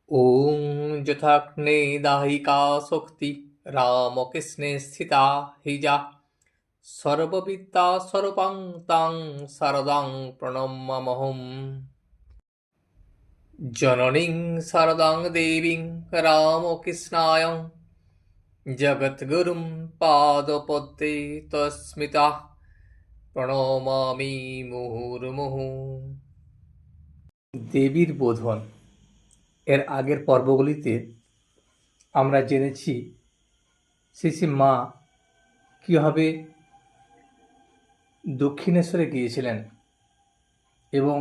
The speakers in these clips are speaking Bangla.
ॐ যথাগ্নে দাহিকা শক্তি রামকৃষ্ণে স্থিতা হিজা সর্ববিদ্যা স্বরূপাং তাং শারদাং প্রণমাম্যহম। জননীং শারদাং দেবীং রামকৃষ্ণায়ং জগদ্গুরুং পাদপদ্মে তস্মিতাঃ প্রণমামি মুহুর্মুহু। দেবীর বোধন এর আগের পর্বগুলিতে আমরা জেনেছি শ্রী শ্রী মা কীভাবে দক্ষিণেশ্বরে গিয়েছিলেন এবং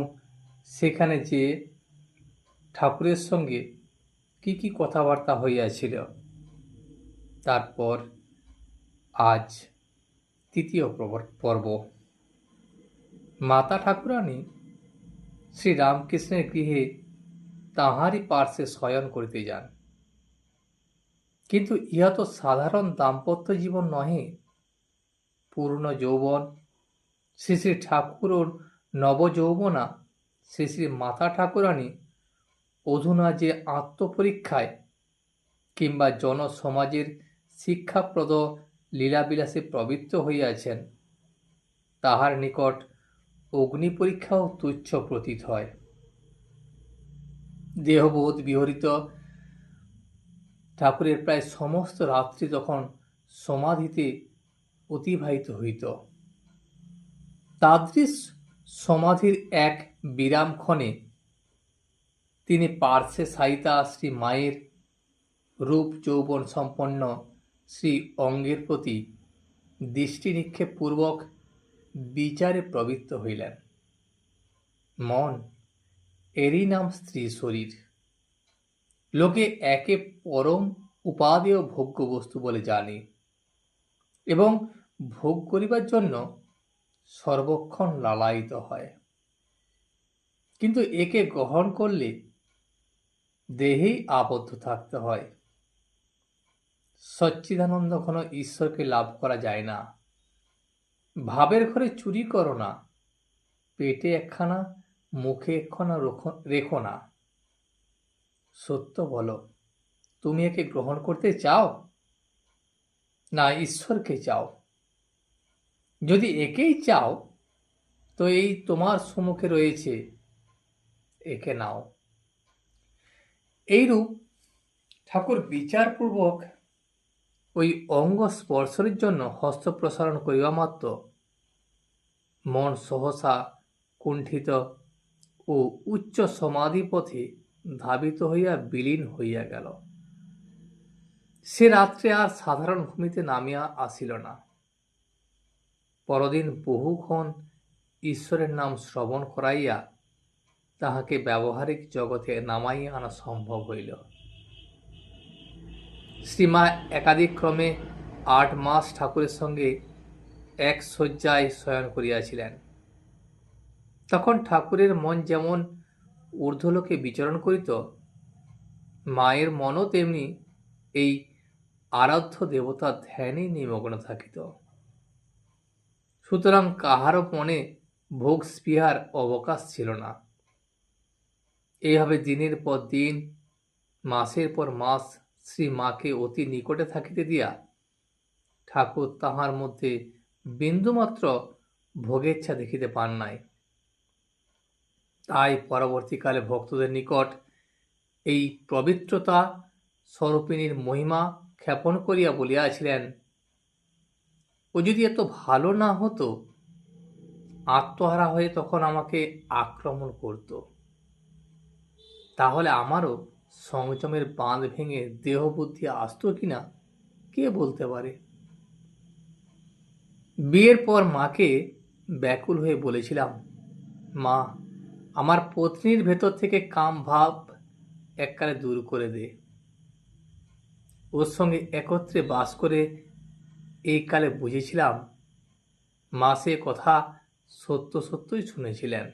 সেখানে যে ঠাকুরের সঙ্গে কি কি কথাবার্তা হইয়াছিল। তারপর আজ তৃতীয় পর্ব। মাতা ঠাকুরানী শ্রীরামকৃষ্ণের গৃহে তাঁহারই পার্শ্বে শয়ন করিতে যান, কিন্তু ইহা তো সাধারণ দাম্পত্য জীবন নহে। পূর্ণ যৌবন শ্রী শ্রী ঠাকুর ও নবযৌবনা শ্রী শ্রী মাতা ঠাকুরানী অধুনা যে আত্মপরীক্ষায় কিংবা জনসমাজের শিক্ষাপ্রদ লীলাবিলাসে প্রবৃত্ত হইয়াছেন, তাহার নিকট অগ্নি পরীক্ষাও তুচ্ছ প্রতীত হয়। দেহবোধ বিহরিত ঠাকুরের প্রায় সমস্ত রাত্রি তখন সমাধিতে অতিবাহিত হইত। তাদৃশ সমাধির এক বিরামক্ষণে তিনি পার্শ্বে শায়িতা শ্রী মায়ের রূপ যৌবন সম্পন্ন শ্রী অঙ্গের প্রতি দৃষ্টি নিক্ষেপ পূর্বক বিচারে প্রবৃত্ত হইলেন। মন, এরই নাম স্ত্রী শরীর। লোকে একে পরম উপাদেয় ভোগ্য বস্তু বলে জানে এবং ভোগ করিবার জন্য সর্বক্ষণ লালায়িত হয়, কিন্তু একে গ্রহণ করলে দেহেই আবদ্ধ থাকতে হয়। সচ্চিদানন্দ ঘন ঈশ্বরকে লাভ করা যায় না। ভাবের ঘরে চুরি করো না, পেটে একখানা মুখে একখানা রেখো না। সত্য বলো, তুমি একে গ্রহণ করতে চাও না ঈশ্বরকে চাও? যদি একেই চাও তো এই তোমার সম্মুখে রয়েছে, একে নাও। এইরূপ ঠাকুর বিচারপূর্বক ওই অঙ্গ স্পর্শের জন্য হস্ত প্রসারণ করিবা মাত্র মন সহসা কুণ্ঠিত ও উচ্চ সমাধিপথে ধাবিত হইয়া বিলীন হইয়া গেল। সে রাত্রে আর সাধারণ ভূমিতে নামিয়া আসিল না। পরদিন বহুক্ষণ ঈশ্বরের নাম শ্রবণ করাইয়া তাহাকে ব্যবহারিক জগতে নামাইয়া আনা সম্ভব হইল। শ্রীমা একাধিক ক্রমে 8 মাস ঠাকুরের সঙ্গে এক শয্যায় শয়ন করিয়াছিলেন। তখন ঠাকুরের মন যেমন ঊর্ধ্বলোকে বিচরণ করিত, মায়ের মনও তেমনি এই আরাধ্য দেবতার ধ্যানে নিমগ্ন থাকিত। সুতরাং কাহারও মনে ভোগ স্পৃহার অবকাশ ছিল না। এইভাবে দিনের পর দিন, মাসের পর মাস শ্রী মাকে অতি নিকটে থাকিতে দিয়া ঠাকুর তাহার মধ্যে বিন্দুমাত্র ভোগেচ্ছা দেখিতে পান নাই। তাই পরবর্তীকালে ভক্তদের নিকট এই পবিত্রতা স্বরূপিণীর মহিমা খ্যাপন করিয়া বলিয়াছিলেন, ও যদি এত ভালো না হতো, আত্মহারা হয়ে তখন আমাকে আক্রমণ করত, তাহলে আমারও সংযমের বাঁধ ভেঙে দেহ বুদ্ধি আসত কিনা কে বলতে পারে। বিয়ের পর মাকে ব্যাকুল হয়ে বলেছিলাম, মা, আমার পত্নীর ভেতর থেকে কাম ভাব এককালে দূর করে দে। ওর সঙ্গে একত্রে বাস করে এই কালে বুঝেছিলাম মা সে কথা সত্য সত্যই শুনেছিলেন।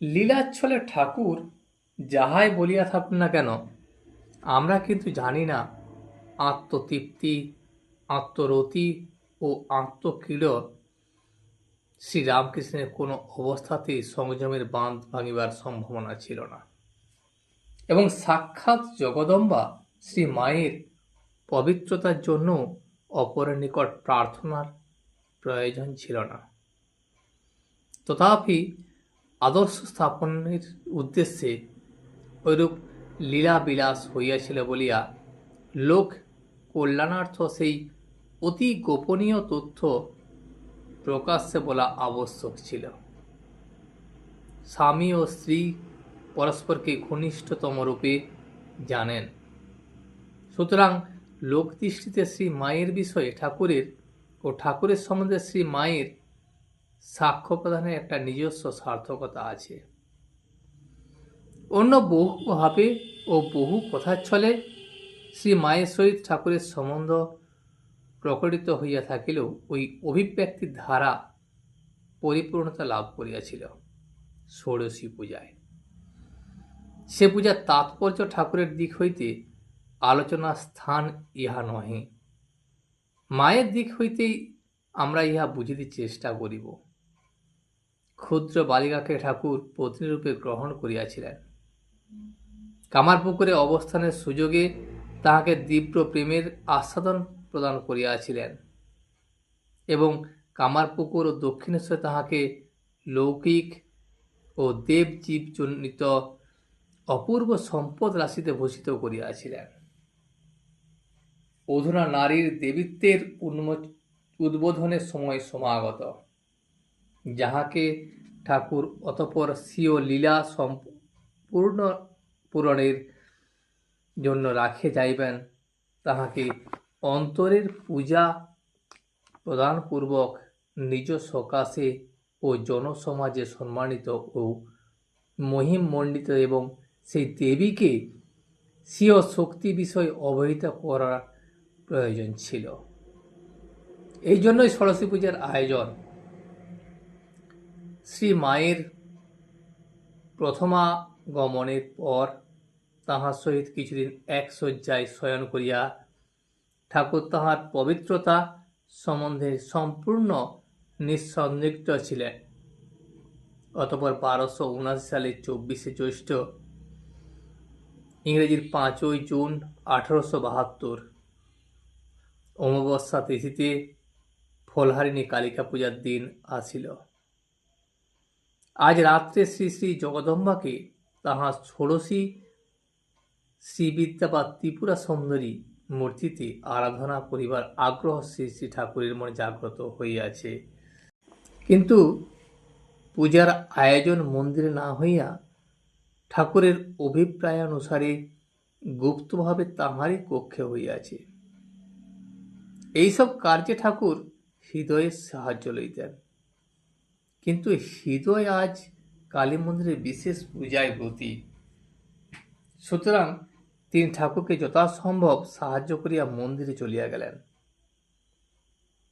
লীলাচ্ছলে ঠাকুর যাহাই বলিয়া থাকুন না কেন, আমরা কিন্তু জানি না আত্মতৃপ্তি, আত্মরতি ও আত্মক্রীড় শ্রীরামকৃষ্ণের কোনো অবস্থাতেই সংযমের বাঁধ ভাঙিবার সম্ভাবনা ছিল না। এবং সাক্ষাৎ জগদম্বা শ্রী মায়ের পবিত্রতার জন্য অপরের নিকট প্রার্থনার প্রয়োজন ছিল না। তথাপি আদর্শ স্থাপনের উদ্দেশ্যে ঐরূপ লীলাবিলাস হইয়াছিল বলিয়া লোক কল্যাণার্থ সেই অতি গোপনীয় তথ্য প্রকাশ্যে বলা আবশ্যক ছিল। স্বামী ও স্ত্রী পরস্পরকে ঘনিষ্ঠতম রূপে জানেন, সুতরাং লোকদৃষ্টিতে শ্রী মায়ের বিষয়ে ঠাকুরের ও ঠাকুরের সম্বন্ধে শ্রী মায়ের সাক্ষ্য প্রদানের একটা নিজস্ব সার্থকতা আছে। অন্য বহুভাবে ও বহু কথার ছলে শ্রী মায়ের সহিত ঠাকুরের সম্বন্ধ প্রকটিত হইয়া থাকিলেও ওই অভিব্যক্তির ধারা পরিপূর্ণতা লাভ করিয়াছিল ষোড়শী পূজায়। সে পূজার তাৎপর্য ঠাকুরের দিক হইতে আলোচনার স্থান ইহা নহে, মায়ের দিক হইতেই আমরা ইহা বুঝিতে চেষ্টা করিব। ক্ষুদ্র বালিকাকে ঠাকুর পত্নীরূপে গ্রহণ করিয়াছিলেন। কামারপুকুরে অবস্থানের সুযোগে তাহাকে তীব্র প্রেমের আস্বাদন প্রদান করিয়াছিলেন এবং কামারপুকুর ও দক্ষিণেশ্বরে তাহাকে লৌকিক ও দেবজীবজনিত অপূর্ব সম্পদ রাশিতে ভূষিত করিয়াছিলেন। অধুনা নারীর দেবীত্বের উদ্বোধনের সময় সমাগত, যাহাকে ঠাকুর অতঃপর স্বীয় লীলা সম্পূর্ণ পূরণের জন্য রাখিয়া যাইবেন, তাহাকে অন্তরের পূজা প্রদানপূর্বক নিজ সকাশে ও জনসমাজে সম্মানিত ও মহিমমণ্ডিত এবং সেই দেবীকে স্বীয় শক্তি বিষয় অবহিত করার প্রয়োজন ছিল। এই জন্যই ষোড়শী পূজার আয়োজন। শ্রী মায়ের প্রথমাগমনের পর তাহার সহিত কিছুদিন এক শয্যায় শয়ন করিয়া ঠাকুর তাহার পবিত্রতা সম্বন্ধে সম্পূর্ণ নিঃসন্দিগ্ধ ছিলেন। অতঃপর 1279 সালের 24শে জ্যৈষ্ঠ, ইংরেজির 5ই জুন 1872 অমাবস্যা তিথিতে ফলহারিণী কালিকা পূজার দিন আসিল। আজ রাত্রে শ্রী শ্রী জগদম্বাকে তাহার ষোড়শী শ্রীবিদ্যা বা ত্রিপুরা সুন্দরী মূর্তিতে আরাধনা করিবার আগ্রহ শ্রী শ্রী ঠাকুরের মনে জাগ্রত হইয়াছে। কিন্তু পূজার আয়োজন মন্দিরে না হইয়া ঠাকুরের অভিপ্রায়ানুসারে গুপ্তভাবে তাঁহারই কক্ষে হইয়াছে। এইসব কার্যে ঠাকুর হৃদয়ের সাহায্য লইতেন, কিন্তু হৃদয় আজ কালী মন্দিরে বিশেষ পূজায় ব্রতী, সুতরাং তিনি ঠাকুরকে যথাসম্ভব সাহায্য করিয়া মন্দিরে চলিয়া গেলেন।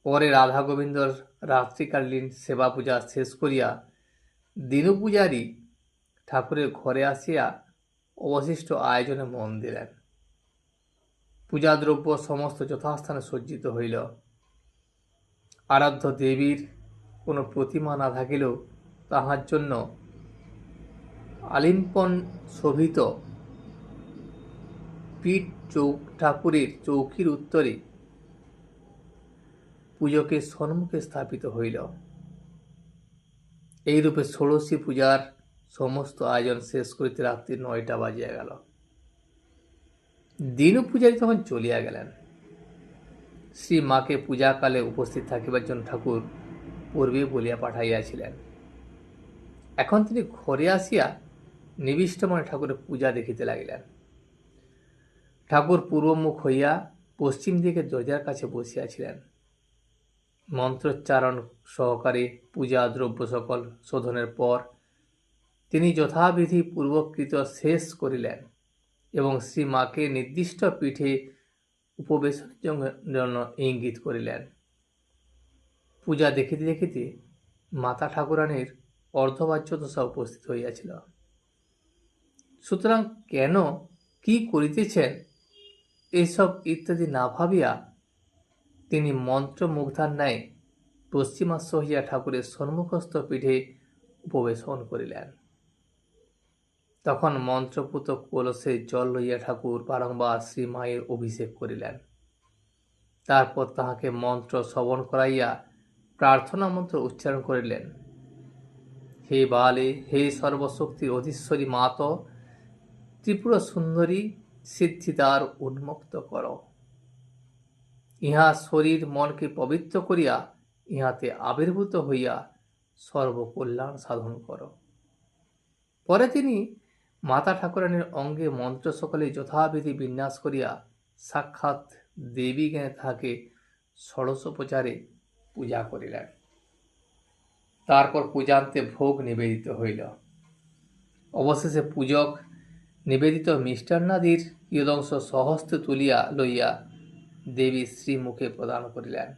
পরে রাধা গোবিন্দর রাত্রিকালীন সেবা পূজা শেষ করিয়া দীনু পূজারী ঠাকুরের ঘরে আসিয়া অবশিষ্ট আয়োজনে মন দিলেন। পূজাদ্রব্য সমস্ত যথাস্থানে সজ্জিত হইল। আরাধ্য দেবীর কোনো প্রতিমা না থাকিলেও তাহার জন্য আলিম্পন শোভিত পীঠ ঠাকুরের চৌকির উত্তরে পূজকের সম্মুখে স্থাপিত হইল। এইরূপে ষোড়শী পূজার সমস্ত আয়োজন শেষ করিতে রাত্রি 9টা বাজিয়া গেল। দীনু পূজারী তখন চলিয়া গেলেন। শ্রী মাকে পূজাকালে উপস্থিত থাকিবার জন্য ঠাকুর পূর্বে বলিয়া পাঠাইয়াছিলেন। এখন তিনি ঘরে আসিয়া নিবিষ্ট মনে ঠাকুরের পূজা দেখিতে লাগিলেন। ঠাকুর পূর্বমুখ হইয়া পশ্চিম দিকে দরজার কাছে বসিয়াছিলেন। মন্ত্রোচ্চারণ সহকারে পূজা দ্রব্য সকল শোধনের পর তিনি যথাবিধি পূর্বকৃত শেষ করিলেন এবং শ্রী মাকে নির্দিষ্ট পীঠে উপবেশনের জন্য ইঙ্গিত করিলেন। পূজা দেখিতে দেখিতে মাতা ঠাকুরানীর অর্ধবাহ্যদশা উপস্থিত হইয়াছিল। সুতরাং কেন, কি করিতেছেন, এইসব ইত্যাদি না ভাবিয়া তিনি মন্ত্রমুগ্ধার ন্যায় পশ্চিমাস্য হইয়া ঠাকুরের সম্মুখস্থ পীঠে উপবেশন করিলেন। তখন মন্ত্রপুত কলসে জল লইয়া ঠাকুর বারংবার শ্রীমায়ের অভিষেক করিলেন। তারপর তাহাকে মন্ত্র শ্রবণ করাইয়া প্রার্থনা মন্ত্র উচ্চারণ করিলেন। হে বালে, হে সর্বশক্তির অধীশ্বরী মাত, ত্রিপুরা সুন্দরী সিদ্ধিদ্বার উন্মুক্ত কর। ইহা শরীর মনকে পবিত্র করিয়া ইহাতে আবির্ভূত হইয়া সর্বকল্যাণ সাধন কর। পরে তিনি মাতা ঠাকুরানীর অঙ্গে মন্ত্র সকলে যথাবিধি বিন্যাস করিয়া সাক্ষাৎ দেবী জ্ঞানে তাহাকে ষোড়শোপচারে পূজা করিলেন। তারপর পূজান্তে ভোগ নিবেদিত হইল। অবশেষে পূজক নিবেদিত মিষ্টান্নাদির কিয়দংশ স্বহস্তে তুলিয়া লইয়া দেবী শ্রীমুখে প্রদান করিলেন।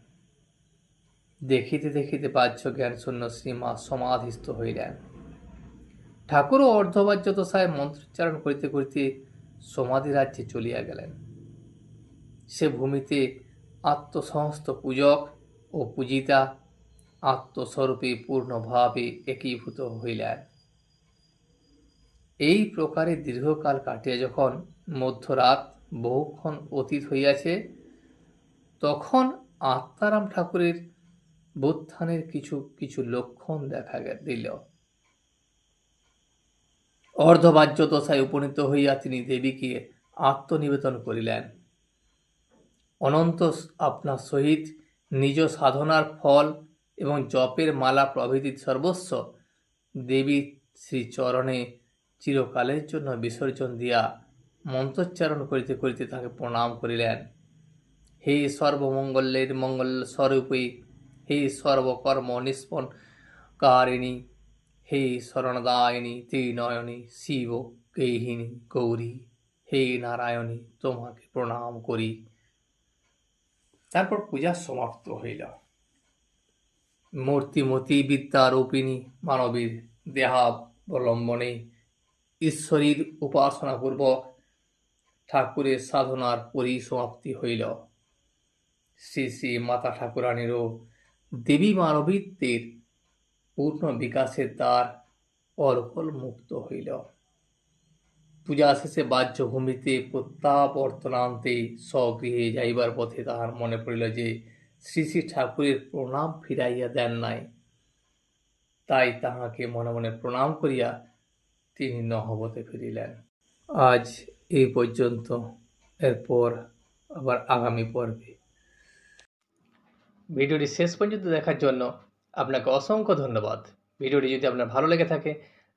দেখিতে দেখিতে বাহ্য জ্ঞান শূন্য শ্রীমা সমাধিস্থ হইলেন। ঠাকুরও অর্ধবাহ্য দশায় মন্ত্রোচ্চারণ করিতে করিতে সমাধি রাজ্যে চলিয়া গেলেন। সে ভূমিতে আত্মসমস্ত পূজক ও পূজিতা আত্মস্বরূপে পূর্ণভাবে একীভূত হইলেন। এই প্রকারে দীর্ঘকাল কাটিয়া যখন মধ্যরাত বহুক্ষণ অতীত হইয়াছে, তখন আত্মারাম ঠাকুরের বোত্থানের কিছু কিছু লক্ষণ দেখা দিল। অর্ধবাহ্য দশায় উপনীত হইয়া তিনি দেবীকে আত্মনিবেদন করিলেন। অনন্ত আপনার সহিত নিজ সাধনার ফল এবং জপের মালা প্রভৃতি সর্বস্ব দেবীর শ্রীচরণে চিরকালের জন্য বিসর্জন দিয়া মন্ত্রোচ্চারণ করিতে করিতে তাকে প্রণাম করিলেন। হে সর্বমঙ্গলের মঙ্গল স্বরূপী, হে সর্বকর্ম নিষ্পন্নকারিণী, হে শরণদায়িনী ত্রিনয়নী শিব গেহিনী গৌরী, হে নারায়ণী, তোমাকে প্রণাম করি। তারপর পূজা সমাপ্ত হইল। মূর্তিমতী বিদ্যারূপিণী মানবীর দেহাবলম্বনে ঈশ্বরীর উপাসনাপূর্বক ঠাকুরের সাধনার পরিসমাপ্তি হইল। শ্রী শ্রী মাতা ঠাকুরানীরও দেবী মানবীত্বের পূর্ণ বিকাশের দ্বার অর্গল মুক্ত হইল। পূজা শেষে বাহ্যভূমিতে প্রত্যাবর্তনান্তে স্বগৃহে যাইবার পথে তাহার মনে পড়িল যে শ্রী শ্রী ঠাকুরের প্রণাম ফিরাইয়া দেন নাই। তাই তাহাকে মনে মনে প্রণাম করিয়া তিনি নহবতে ফিরিলেন। আজ এই পর্যন্ত। এরপর আবার আগামী পর্বে। ভিডিওটি শেষ পর্যন্ত দেখার জন্য আপনাকে অসংখ্য ধন্যবাদ। ভিডিওটি যদি আপনার ভালো লেগে থাকে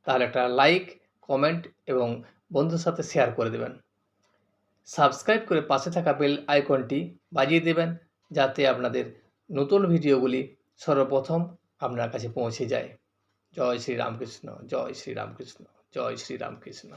তাহলে একটা লাইক, কমেন্ট এবং বন্ধুর সাথে শেয়ার করে দেবেন। সাবস্ক্রাইব করে পাশে থাকা বেল আইকনটি বাজিয়ে দেবেন, যাতে আপনাদের নতুন ভিডিওগুলি সর্বপ্রথম আপনার কাছে পৌঁছে যায়। জয় শ্রী রামকৃষ্ণ, জয় শ্রী রামকৃষ্ণ, জয় শ্রী রামকৃষ্ণ।